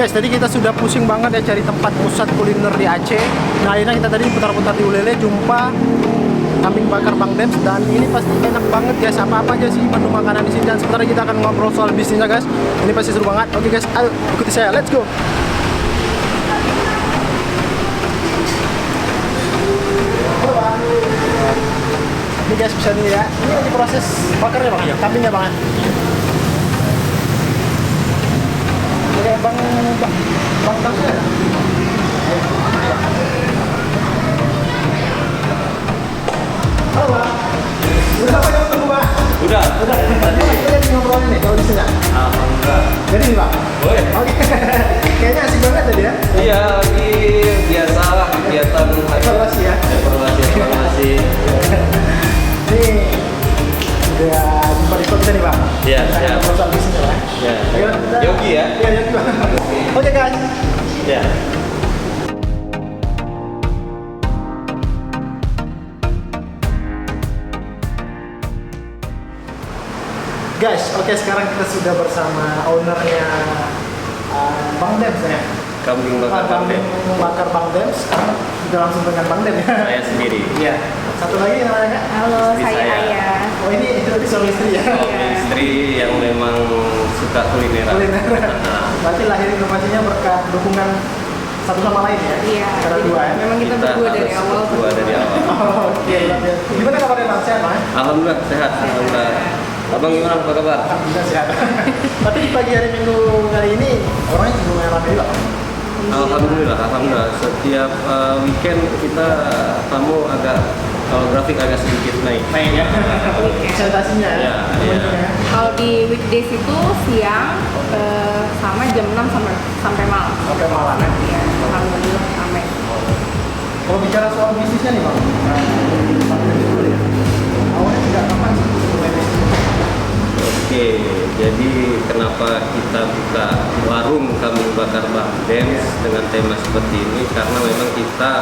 Guys, tadi kita sudah pusing banget ya cari tempat pusat kuliner di Aceh. Nah, akhirnya kita tadi putar-putar di Ulele jumpa kambing bakar Bang Dems, dan ini pasti enak banget guys. Apa aja sih menu makanan di sini, dan sebentar kita akan ngobrol soal bisnisnya guys. Ini pasti seru banget. Oke guys, ayo ikuti saya, let's go. Ini guys, bisa nih ya. Ini lagi proses bakarnya Bang, kambingnya Bang. Oke, Bang Dems ya. Halo Bang. Udah apa yang tunggu Bang? Udah. Tadi kita lagi ngobrolin nih, kalau bisa nggak? Alhamdulillah. Jadi nih Bang. Boleh. Oke. Kayaknya asik banget tadi ya. Iya, lagi biasa kegiatan Evaluasi ya. Evaluasi. Nih, udah jumpa di kita nih Bang. Iya, Kita siap. ngobrol soal bisnis ya. Ya. Ayo, kita- Yogi ya? Iya, Yogi Bang. Oke guys. Ya. Guys, oke, sekarang kita sudah bersama ownernya Bang Dems ya. Kambing bakar Kambing bakar Bang Dems. Sekarang kita langsung dengan Bang Dems ya. Saya sendiri. Iya. Satu lagi yang namanya Kak? Halo, Istri saya saya. Aya. Oh, ini itu tadi suami istri ya. Istri yang memang suka kulineran. Kuliner. Berarti lahir inovasinya berkat dukungan satu sama lain ya. Iya. Karena dua ya. Memang kita berdua dari harus awal. berdua dari awal. Oh, oke. Gimana kabarnya Bang? Sehat Bang? Alhamdulillah sehat. Alhamdulillah. Abang gimana, apa kabar? Alhamdulillah sehat. Tapi di pagi hari Minggu kali ini orangnya lumayan ramai juga Bang. Alhamdulillah. Setiap weekend kita tamu kalau grafik agak sedikit naik. Main ya. Presentasinya ya. Iya. Kalau di weekdays itu siang sama jam 6 sampai malam. Sampai malam ya. Iya, alhamdulillah ramai. Kalau bicara soal bisnisnya nih Bang, Bang Dems dulu ya. Awalnya sejak kapan sih mulai bisnis? Oke, jadi kenapa kita buka warung kambing bakar Bang Dems dengan tema seperti ini? Karena memang kita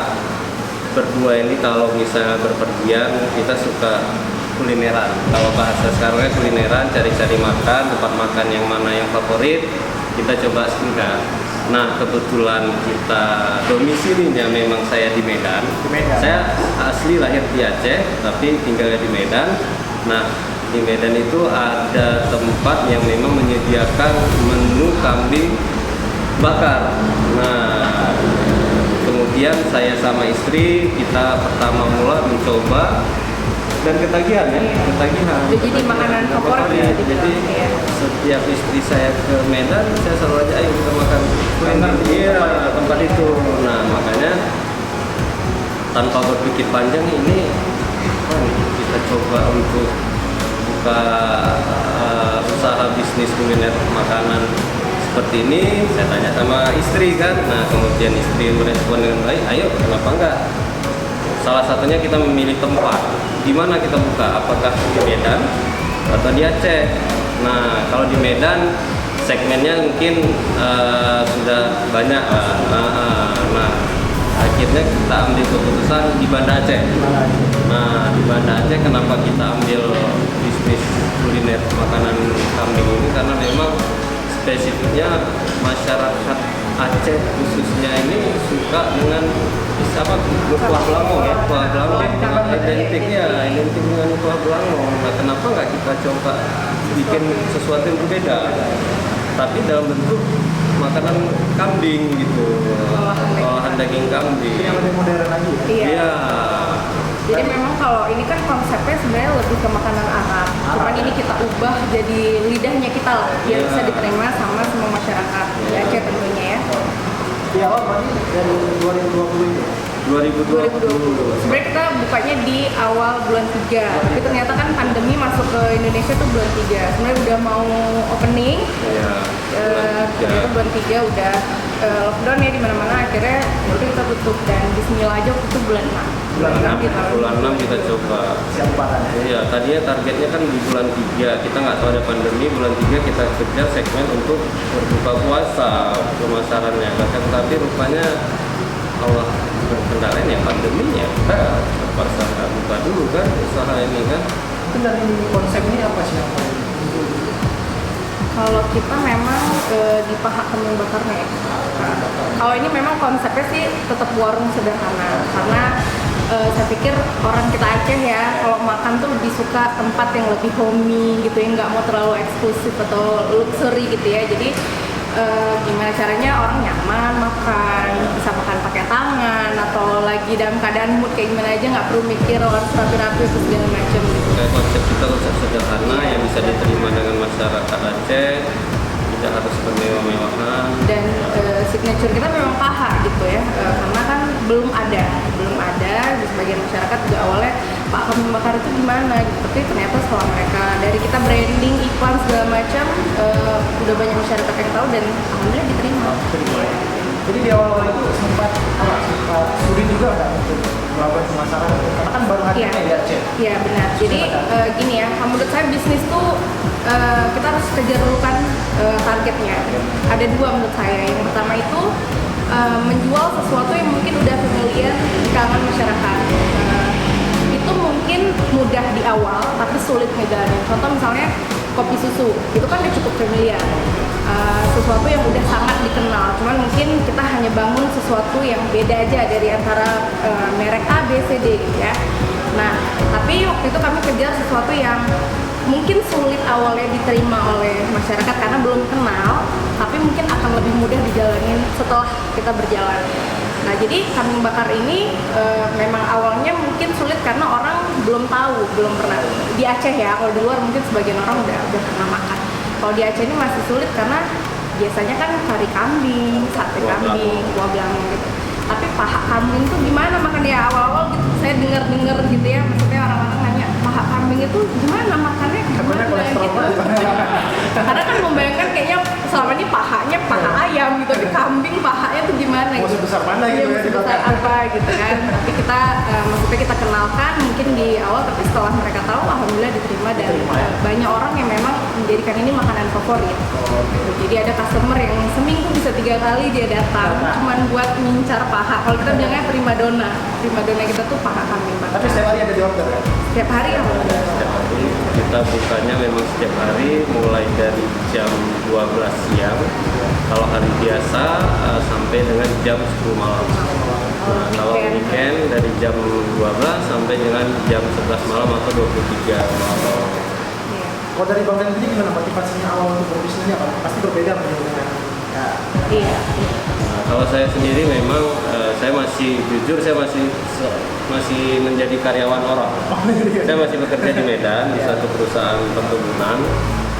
berdua ini kalau misalnya berpergian, kita suka kulineran. Kalau bahasa sekarangnya kulineran, cari-cari makan, tempat makan yang mana yang favorit, kita coba singgah. Nah, kebetulan kita domisilinya memang saya di Medan. Di Medan. Saya asli lahir di Aceh, tapi tinggalnya di Medan. Nah, di Medan itu ada tempat yang memang menyediakan menu kambing bakar. Nah, kemudian saya sama istri kita pertama mula mencoba dan ketagihan ya, ketagihan. Jadi makanan favorit Favorit. bisa dibilang, Jadi ya. setiap istri saya ke Medan, saya selalu aja ayo kita makan Kuliner di iya tempat tempat itu. Nah, makanya tanpa berpikir panjang ini kita coba untuk buka usaha bisnis kuliner makanan seperti ini. Saya tanya sama istri kan, nah kemudian istri merespon dengan baik, ayo kenapa enggak. Salah satunya kita memilih tempat di mana kita buka, apakah di Medan atau di Aceh. Nah, kalau di Medan segmennya mungkin sudah banyak. Nah, akhirnya kita ambil keputusan di Banda Aceh. Nah, di Banda Aceh kenapa kita ambil bisnis kuliner makanan kambing ini? Karena memang spesifiknya masyarakat Aceh khususnya ini suka dengan kuah belangong ya, kuah belangong identik dengan kuah belangong. Nah, kenapa nggak kita coba bikin sesuatu yang berbeda, tapi dalam bentuk makanan kambing gitu, olahan daging kambing. Yang lebih modern lagi ya. Iya. Iya. Jadi memang kalau ini kan konsepnya sebenarnya lebih ke makanan Arab. Cuman ini kita ubah jadi lidahnya kita lah, biar Iya. bisa diterima sama semua masyarakat di Aceh tentunya ya. Di awal berarti dari 2020 itu. 2020. Sebenarnya kita bukanya di awal bulan 3. Tapi ternyata kan pandemi masuk ke Indonesia tuh bulan 3. Sebenarnya udah mau opening. Iya. Ternyata bulan 3 udah lockdown ya di mana-mana, akhirnya udah kita tutup, dan bismillah aja waktu itu bulan 6. Bulan 6 kita coba. Siap lebaran ya. Iya, tadinya targetnya kan di bulan 3, kita nggak tahu ada pandemi, bulan 3 kita kejar segmen untuk berbuka puasa pemasarannya. Tapi rupanya Allah berkendara ya pandeminya, kita terpaksa buka dulu kan usaha ini kan. Itu dari konsep ini apa sih yang paling Kalau kita memang di paha kambing bakarnya ya. Kalau ini memang konsepnya sih tetap warung sederhana karena saya pikir orang kita Aceh ya kalau makan tuh lebih suka tempat yang lebih homey gitu ya, nggak mau terlalu eksklusif atau luxury gitu ya. Jadi gimana caranya orang nyaman makan, bisa makan pakai tangan atau lagi dalam keadaan mood kayak gimana aja, nggak perlu mikir harus rapi-rapi atau segala macam gitu. Kayak konsep kita konsep sederhana yang bisa diterima dengan masyarakat Aceh, tidak harus bermewah-mewahan. Dan signature kita memang paha gitu ya, karena kan belum ada di sebagian masyarakat juga awalnya Pak kambing bakar itu gimana gitu, tapi ternyata setelah mereka dari kita branding iklan segala macam udah banyak masyarakat yang tahu dan alhamdulillah diterima. Jadi di awal itu sempat sulit juga nggak untuk melakukan pemasaran, karena kan baru hari ini di Aceh. Iya benar. Jadi gini ya, menurut saya bisnis tuh kita harus kejar dulu kan targetnya. Ada dua menurut saya. Yang pertama itu menjual sesuatu yang mungkin udah familiar di kalangan masyarakat. Itu mungkin mudah di awal, tapi sulit ngejalanin. Contoh misalnya kopi susu, itu kan udah cukup familiar. Sesuatu yang udah sangat dikenal, cuman mungkin kita hanya bangun sesuatu yang beda aja dari antara merek A, B, C, D gitu ya. Nah, tapi waktu itu kami kejar sesuatu yang mungkin sulit awalnya diterima oleh masyarakat karena belum kenal, tapi mungkin akan lebih mudah dijalanin setelah kita berjalan. Nah, jadi kambing bakar ini memang awalnya mungkin sulit karena orang belum tahu, belum pernah di Aceh ya. Kalau di luar mungkin sebagian orang udah pernah makan. Kalau di Aceh ini masih sulit karena biasanya kan kari kambing, sate kambing, kuah belang gitu. Tapi paha kambing tuh gimana makan ya, awal-awal gitu saya dengar gitu ya, maksudnya orang-orang nanya paha kambing itu gimana makannya gimana gitu. Karena kan membayangkan kayaknya selama ini pahanya paha ayam gitu, di kambing pahanya tuh gimana Mau gitu. sebesar mana gitu ya, Sebesar apa gitu kan. Tapi kita maksudnya kita kenalkan mungkin di awal, tapi setelah mereka tahu alhamdulillah diterima dan banyak orang yang memang menjadikan ini makanan favorit. Gitu. Jadi ada customer yang seminggu bisa 3 kali dia datang cuman buat ngincar paha. Kalau kita bilangnya primadona kita tuh paha kambing bakar. Tapi setiap hari ada di order ya? Setiap hari alhamdulillah. Setiap hari kita bukanya memang setiap hari mulai dari jam 12 siang kalau hari biasa sampai dengan jam 10 malam. Nah, kalau weekend dari jam 12 sampai dengan jam 11 malam atau 23 malam. Kalau dari Bang Dan sendiri gimana motivasinya awal untuk berbisnisnya apa? Pasti berbeda dengan Iya. Nah, kalau saya sendiri memang saya masih jujur saya masih menjadi karyawan orang. Saya masih bekerja di Medan di satu perusahaan perkebunan.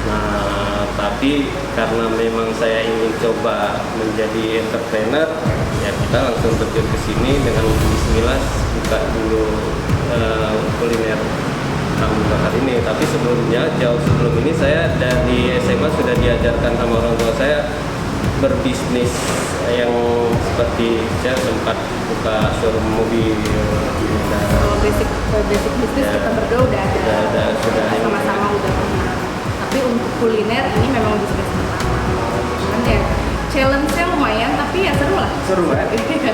Nah, tapi karena memang saya ingin coba menjadi entrepreneur, ya kita langsung terjun ke sini dengan bismillah buka dulu kuliner kambing bakar ini. Tapi sebelumnya jauh sebelum ini saya dari SMA sudah diajarkan sama orang tua saya berbisnis yang seperti saya sempat buka showroom mobil. Kalau basic bisnis Ya, kita berdua udah ada sudah sama-sama udah pernah. Tapi untuk kuliner ini memang bisnis pertama. Cuman ya challenge-nya lumayan, tapi ya seru lah. seru kan?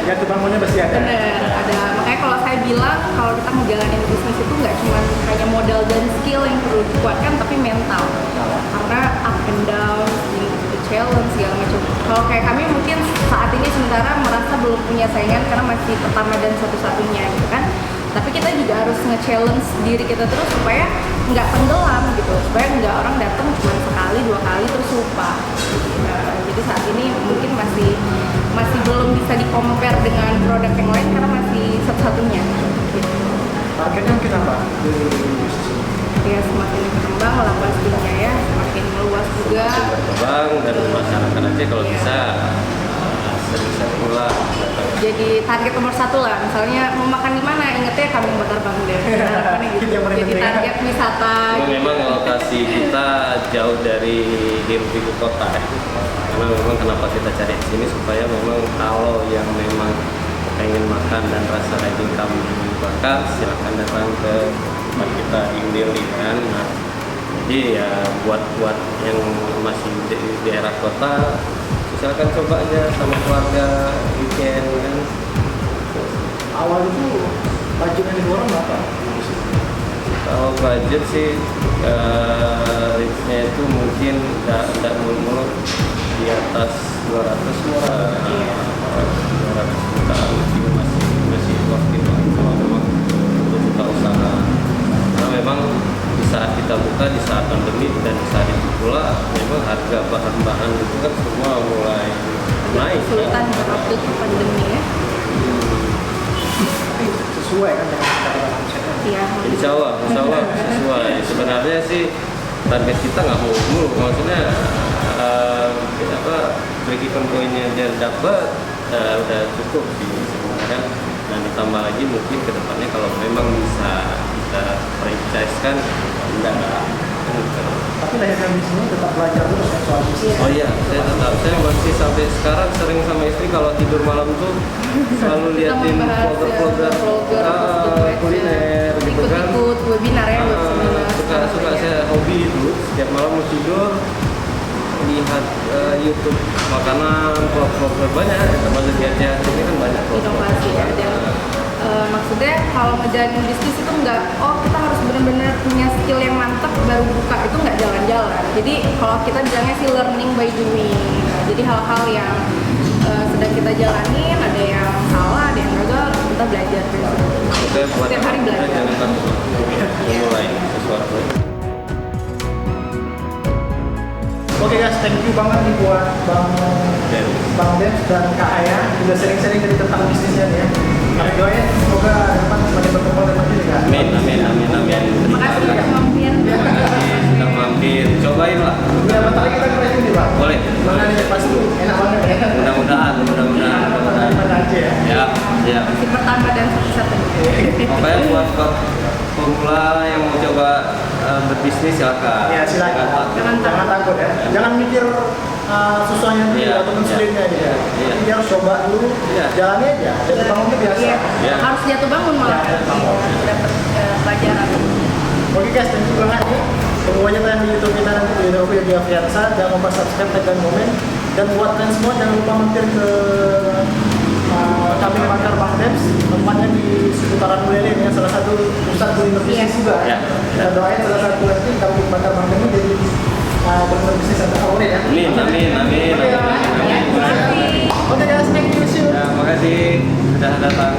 Ya bangunnya pasti ada. Bener, ada. Makanya kalau saya bilang kalau kita ngejalanin bisnis itu nggak cuma hanya modal dan skill yang perlu dikuatkan, tapi mental. Karena up and down, challenge segala macam. Kalau kayak kami mungkin saat ini sementara merasa belum punya saingan karena masih pertama dan satu-satunya gitu kan. Tapi kita juga harus nge-challenge diri kita terus supaya nggak tenggelam gitu, supaya nggak orang datang cuma sekali 2 kali terus lupa. Jadi saat ini mungkin masih belum bisa di-compare dengan produk yang lain karena masih satu-satunya. Gitu. Targetnya mungkin apa? Di bisnis ini? Ya semakin berkembang lah pastinya ya, semakin meluas juga. berkembang dan masyarakat Aceh kalau bisa sering-sering lah. Jadi target nomor 1 lah, misalnya mau makan di mana, ingetnya kambing bakar Bang Den. Harapannya gitu. Jadi target wisata. Memang lokasi kita jauh dari ibu kota ya. Karena memang kenapa kita cari di sini supaya memang kalau yang memang pengen makan dan rasa daging kambing bakar silakan datang ke tempat kita di Undeli kan. Nah, jadi ya buat yang masih di daerah kota silakan coba aja sama keluarga weekend kan. Awal itu budget yang didorong berapa? Kalau budget sih range-nya itu mungkin nggak muluk di atas 200 jutaan juga masih worth it lah kalau memang untuk buka usaha. Karena memang di saat kita buka di saat pandemi dan di saat itu pula memang harga bahan-bahan itu kan semua mulai naik. Kesulitan waktu itu pandemi ya. Tapi sesuai kan dengan kata-kata omsetnya. Iya. Insya Allah sesuai. Sebenarnya sih target kita nggak mau mulu, maksudnya break even pointnya dia dapat udah cukup sih sebenarnya. Nah ditambah lagi mungkin kedepannya kalau memang bisa kita franchise kan enggak. Tapi lahirkan bisnisnya tetap belajar terus kan soal bisnis. Oh iya, saya masih sampai sekarang sering sama istri kalau tidur malam tuh selalu liatin vlogger kuliner gitu kan. Ikut webinar ya buat Suka saya hobi itu setiap malam mau tidur lihat YouTube makanan vlog-vlogger banyak, termasuk Diace ini kan banyak inovasi ya. Dan maksudnya kalau ngejalanin bisnis itu nggak, kita harus benar-benar punya skill yang mantap baru buka, itu nggak jalan-jalan. Jadi kalau kita bilangnya sih learning by doing. Nah, jadi hal-hal yang sedang kita jalanin, ada yang salah, ada yang gagal, kita belajar dari situ. Setiap hari belajar. Jangan takut mulai sesuatu. Oke guys, thank you banget nih buat Bang Dev dan Kak Aya udah sering-sering dari tentang bisnisnya nih ya. Kami doain semoga dapat semakin berkembang dan maju ya. Amin. Terima kasih sudah mampir. Terima kasih sudah mampir. Cobain lah. Ya, bentar lagi kita try ini Pak. Boleh. Mana nih pas dulu, enak banget ya. Mudah-mudahan. Pada aja ya. Ya. Masih pertama dan satu-satunya. Pokoknya buat pemula yang mau coba berbisnis silakan. Ya silakan. Jangan takut ya. Jangan mikir susahnya dulu Iya, ataupun sulitnya gitu. iya. Jadi dia harus coba dulu, Iya. jalani aja. Jadi bangun itu biasa. Iya. Ya. Harus jatuh bangun malah. Ya, jatuh bangun. Dapat pelajaran. Oke guys, thank you banget nih. Tunggu aja tayang di YouTube kita nanti di YouTube Yogi Afriansa. Jangan lupa subscribe, like, dan komen. Dan buat kalian semua jangan lupa mampir ke Kambing Bakar Bang Dev, tempatnya di seputaran Buleleng ya, salah satu pusat kuliner bisnis Iya. juga. Ya. Kita doain salah satu nanti Kambing Bakar Bang Dev jadi kuliner bisnis yang terfavorit ya. Amin. Terima kasih. Oke guys, thank you. See you. Ya, makasih sudah datang.